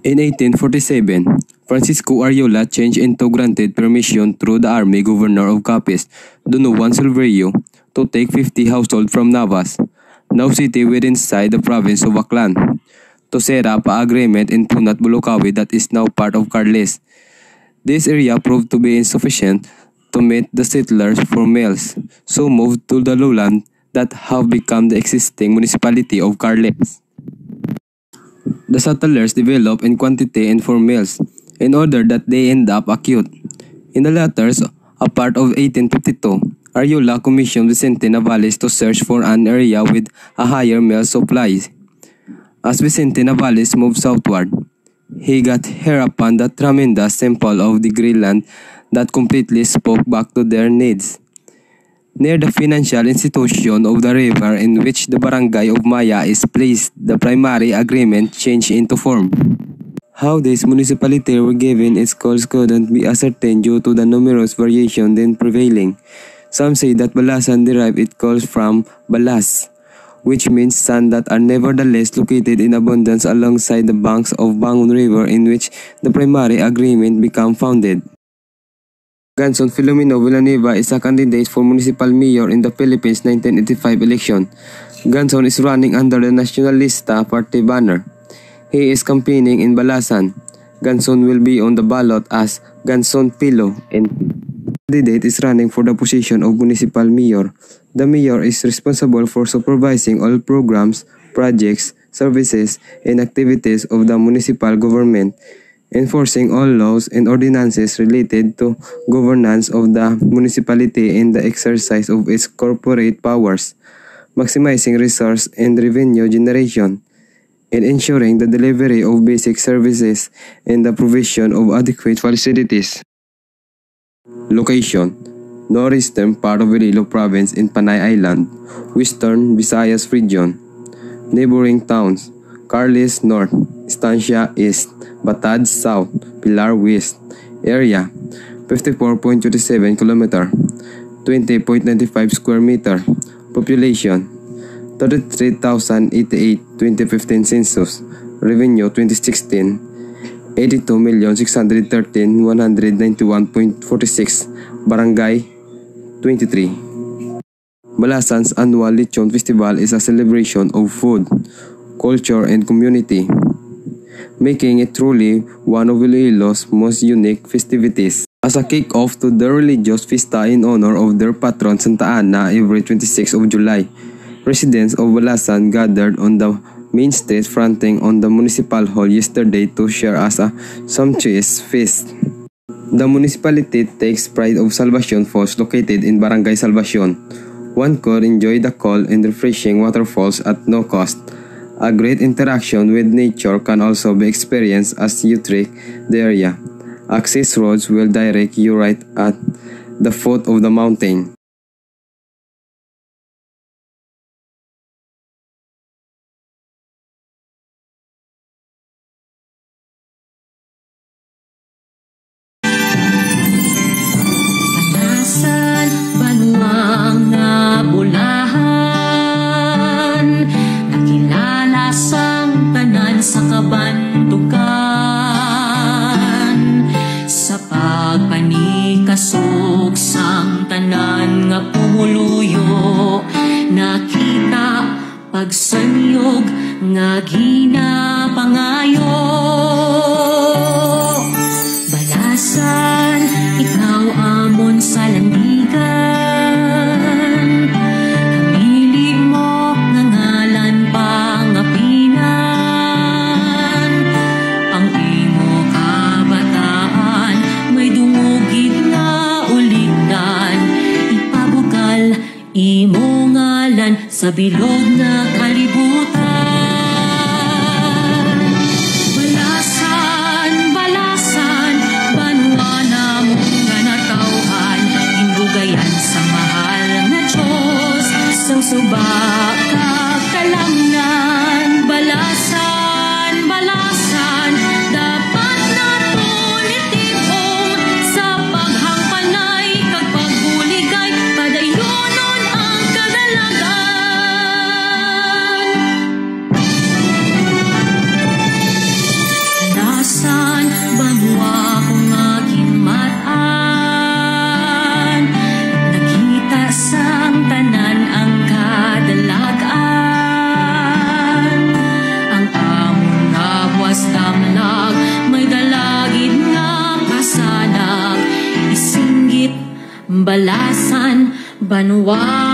In 1847, Francisco Ariola changed into granted permission through the army governor of Capiz, Donovan Silverio, to take 50 households from Navas, now city within inside the province of Aklan, to set up an agreement in Punat Bulukawi that is now part of Carles. This area proved to be insufficient to meet the settlers for meals, so moved to the lowland that have become the existing municipality of Carles. The settlers developed in quantity and for meals, in order that they end up acute. In the letters, a part of 1852, Ariola commissioned Vicente Navales to search for an area with a higher meal supply. As Vicente Navales moved southward, he got here upon the tremendous sample of the Greenland that completely spoke back to their needs. Near the financial institution of the river in which the barangay of Maya is placed, the primary agreement changed into form. How this municipality were given its calls couldn't be ascertained due to the numerous variations then prevailing. Some say that Balasan derived its calls from balas, which means sand that are nevertheless located in abundance alongside the banks of Bangon River in which the primary agreement became founded. Ganson Filomeno Villanueva is a candidate for municipal mayor in the Philippines 1985 election. Ganson is running under the Nacionalista Party banner. He is campaigning in Balasan. Ganson will be on the ballot as Ganson Pilo and the candidate is running for the position of municipal mayor. The mayor is responsible for supervising all programs, projects, services, and activities of the municipal government, enforcing all laws and ordinances related to governance of the municipality and the exercise of its corporate powers, maximizing resource and revenue generation, and ensuring the delivery of basic services and the provision of adequate facilities. Location: northeastern part of Iloilo Province in Panay Island, Western Visayas Region. Neighboring towns: Carles North, Estancia East, Batad South, Pilar West. Area: 54.27 km, 20.95 square meter. Population: 33,088 2015 census. Revenue 2016: 82,613,191.46. Barangay 23. Balasan's annual Lechon Festival is a celebration of food, culture, and community, making it truly one of Iloilo's most unique festivities. As a kick-off to the religious fiesta in honor of their patron Santa Ana every 26th of July, residents of Balasan gathered on the main street fronting on the municipal hall yesterday to share as a sumptuous feast. The municipality takes pride of Salvacion Falls located in Barangay Salvacion. One could enjoy the cold and refreshing waterfalls at no cost. A great interaction with nature can also be experienced as you trek the area. Access roads will direct you right at the foot of the mountain. Balasan, banuang nabulahan, nakilala sang tanan sa kabantugan, sa pagpanikasok sang tanan nga pumuluyo, nakita pagsanyog nga ginapangayo. Balasan, ikaw amon sa landigan, hamili mo nga ngalan pangapinan. Ang imo kabataan may dungugid nga uligdan, ipabukal imo ngalan sa bilog nga kalibutan. Suba ka kalamnan, balasan, balasan, dapat natulitipong sa paghangpanay kag pagbuligay, padayonon ang kadalagan. balasan, banwa